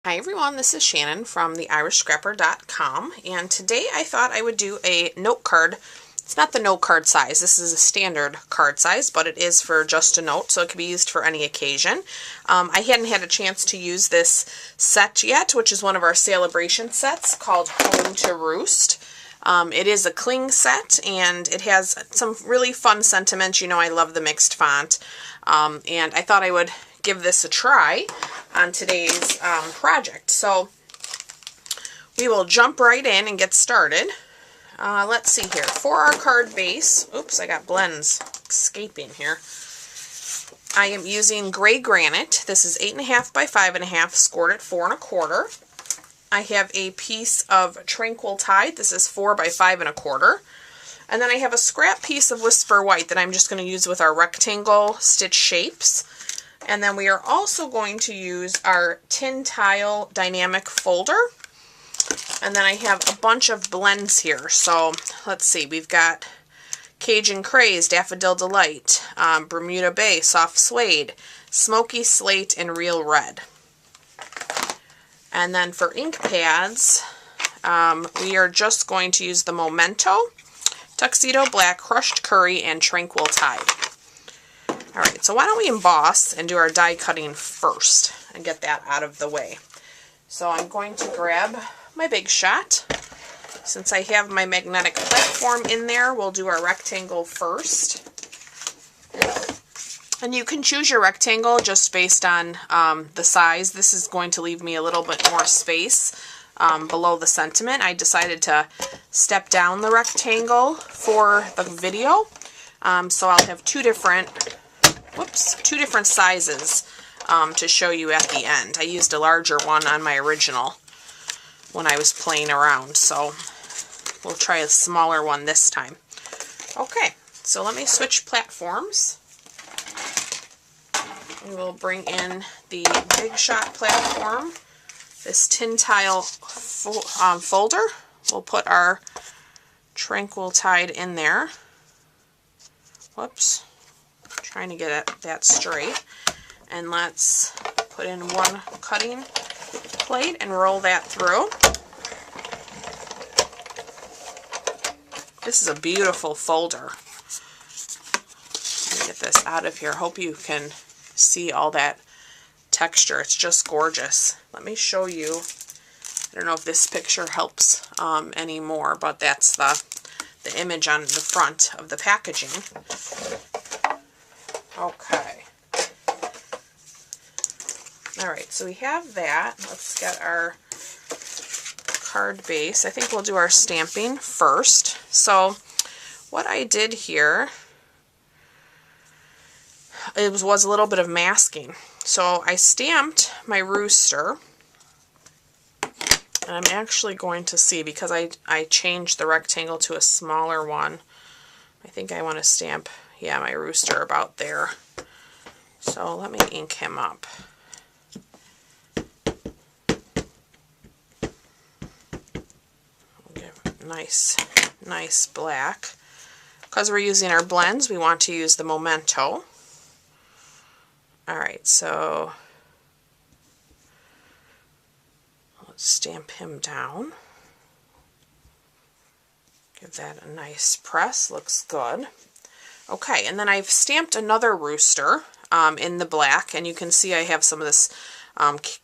Hi everyone, this is Shannon from theirishscrapper.com, and today I thought I would do a note card. It's not the note card size, this is a standard card size, but it is for just a note, so it can be used for any occasion. I hadn't had a chance to use this set yet, which is one of our celebration sets called Home to Roost. It is a cling set, and it has some really fun sentiments. You know, I love the mixed font, and I thought I would give this a try on today's project. So we will jump right in and get started. Let's see here. For our card base, oops, I got blends escaping here. I am using gray granite. This is 8.5 by 5.5, scored at 4 1/4. I have a piece of Tranquil Tide. This is 4 by 5 1/4. And then I have a scrap piece of Whisper White that I'm just going to use with our rectangle stitch shapes. And then we are also going to use our Tin Tile Dynamic Folder. And then I have a bunch of blends here. So let's see, we've got Cajun Craze, Daffodil Delight, Bermuda Bay, Soft Suede, Smoky Slate, and Real Red. And then for ink pads, we are just going to use the Memento, Tuxedo Black, Crushed Curry, and Tranquil Tide. Alright, so why don't we emboss and do our die cutting first and get that out of the way. So I'm going to grab my Big Shot. Since I have my magnetic platform in there, we'll do our rectangle first. And you can choose your rectangle just based on the size. This is going to leave me a little bit more space below the sentiment. I decided to step down the rectangle for the video. So I'll have two different sizes to show you at the end. I used a larger one on my original when I was playing around, so we'll try a smaller one this time. Okay, so let me switch platforms. We will bring in the Big Shot platform, this Tin Tile folder. We'll put our Tranquil Tide in there. Whoops. Trying to get that straight. And let's put in one cutting plate and roll that through. This is a beautiful folder. Let me get this out of here. Hope you can see all that texture. It's just gorgeous. Let me show you. I don't know if this picture helps anymore, but that's the image on the front of the packaging. Okay. Alright, so we have that. Let's get our card base. I think we'll do our stamping first. So what I did here, it was a little bit of masking. So I stamped my rooster, and I'm actually going to see, because I changed the rectangle to a smaller one, I think I want to stamp, yeah, my rooster about there. So let me ink him up. Give nice black. Because we're using our blends, we want to use the Memento. Alright, so let's stamp him down. Give that a nice press, looks good. Okay, and then I've stamped another rooster in the black, and you can see I have some of this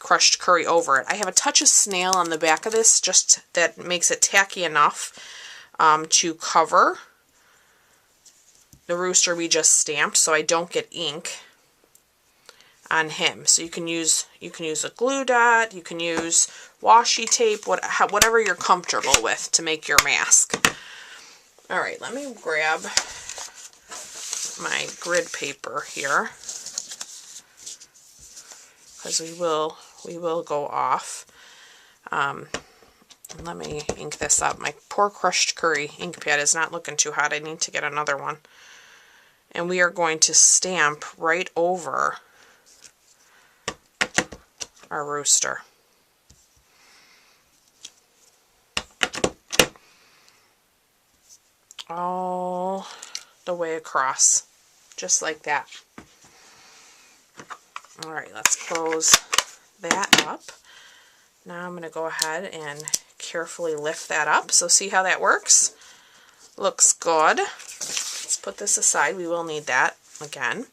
crushed curry over it. I have a touch of snail on the back of this, just that makes it tacky enough to cover the rooster we just stamped, so I don't get ink on him. So you can use a glue dot, you can use washi tape, whatever you're comfortable with to make your mask. Alright, let me grab my grid paper here, because we will go off. Let me ink this up. My poor crushed curry ink pad is not looking too hot. I need to get another one. And we are going to stamp right over our rooster. All the way across, just like that. Alright, let's close that up. Now I'm going to go ahead and carefully lift that up. So see how that works? Looks good. Let's put this aside. We will need that again.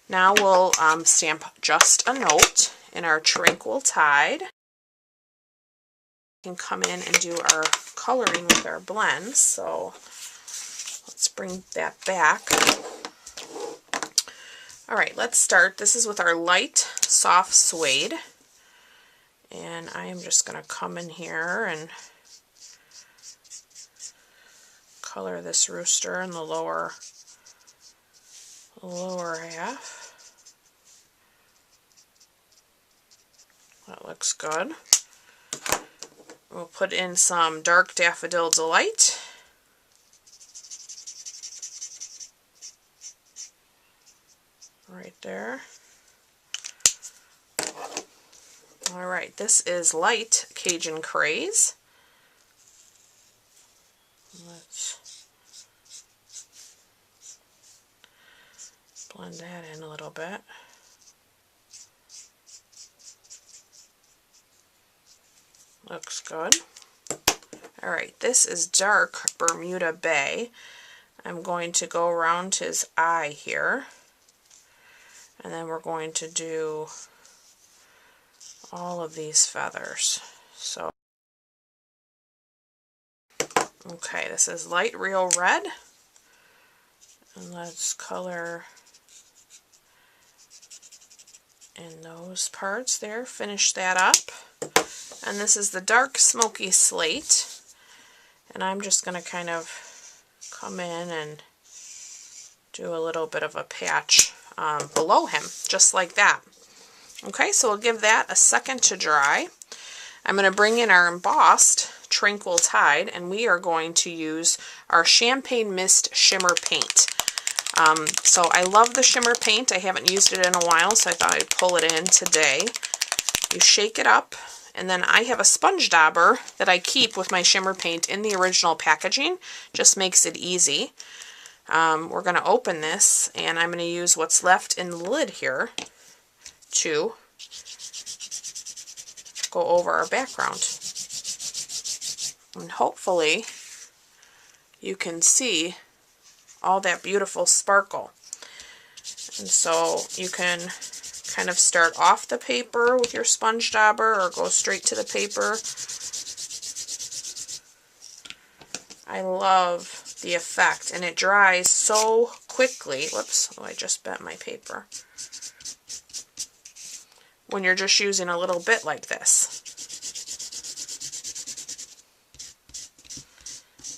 Now we'll stamp just a note in our Tranquil Tide. We can come in and do our coloring with our blends. So let's bring that back. All right, let's start. This is with our light soft suede. And I am just going to come in here and color this rooster in the lower half. That looks good. We'll put in some dark Daffodil Delight. Right there. Alright, this is light Cajun Craze. Let's blend that in a little bit. Looks good. Alright, this is dark Bermuda Bay. I'm going to go around his eye here. And then we're going to do all of these feathers. So, okay, this is light real red. And let's color in those parts there. Finish that up. And this is the dark smoky slate. And I'm just going to kind of come in and do a little bit of a patch below him, just like that. Okay, so we'll give that a second to dry. I'm going to bring in our embossed Tranquil Tide, and we are going to use our Champagne Mist Shimmer Paint. So I love the shimmer paint. I haven't used it in a while, so I thought I'd pull it in today. You shake it up, and then I have a sponge dauber that I keep with my shimmer paint in the original packaging. Just makes it easy. We're going to open this, and I'm going to use what's left in the lid here to go over our background. And hopefully you can see all that beautiful sparkle. And so you can kind of start off the paper with your sponge dauber or go straight to the paper. I love the effect, and it dries so quickly. Whoops, oh, I just bent my paper. When you're just using a little bit like this.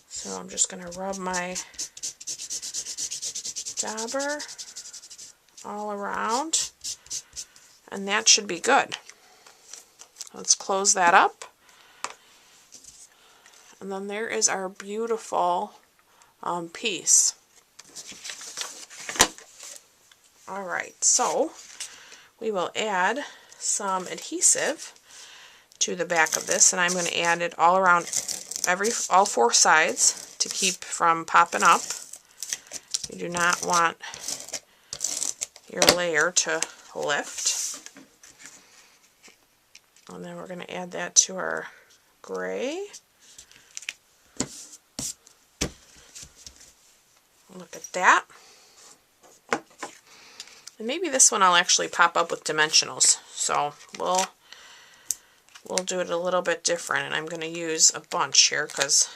So I'm just going to rub my dauber all around, and that should be good. Let's close that up. And then there is our beautiful piece. Alright, so we will add some adhesive to the back of this, and I'm going to add it all around all four sides to keep from popping up. You do not want your layer to lift. And then we're going to add that to our gray. Look at that. And maybe this one I'll actually pop up with dimensionals. So we'll do it a little bit different, and I'm going to use a bunch here because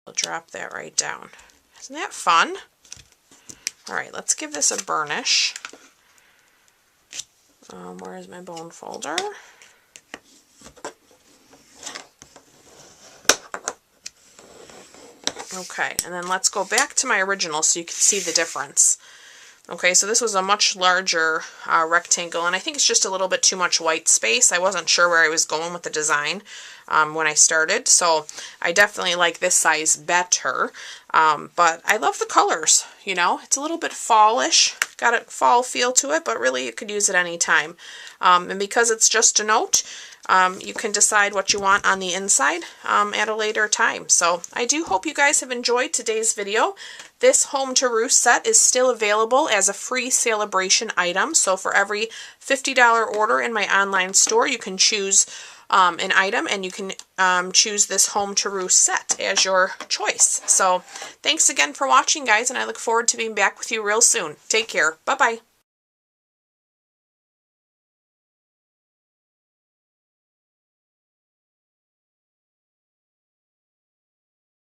we'll drop that right down. Isn't that fun? Alright, let's give this a burnish. Where is my bone folder? Okay, and then let's go back to my original so you can see the difference. Okay, so this was a much larger rectangle, and I think it's just a little bit too much white space. I wasn't sure where I was going with the design when I started, so I definitely like this size better. But I love the colors, you know. It's a little bit fallish, got a fall feel to it, but really you could use it any time. And because it's just a note, You can decide what you want on the inside at a later time. So I do hope you guys have enjoyed today's video. This Home to Roost set is still available as a free celebration item. So for every $50 order in my online store, you can choose an item, and you can choose this Home to Roost set as your choice. So thanks again for watching, guys, and I look forward to being back with you real soon. Take care. Bye-bye.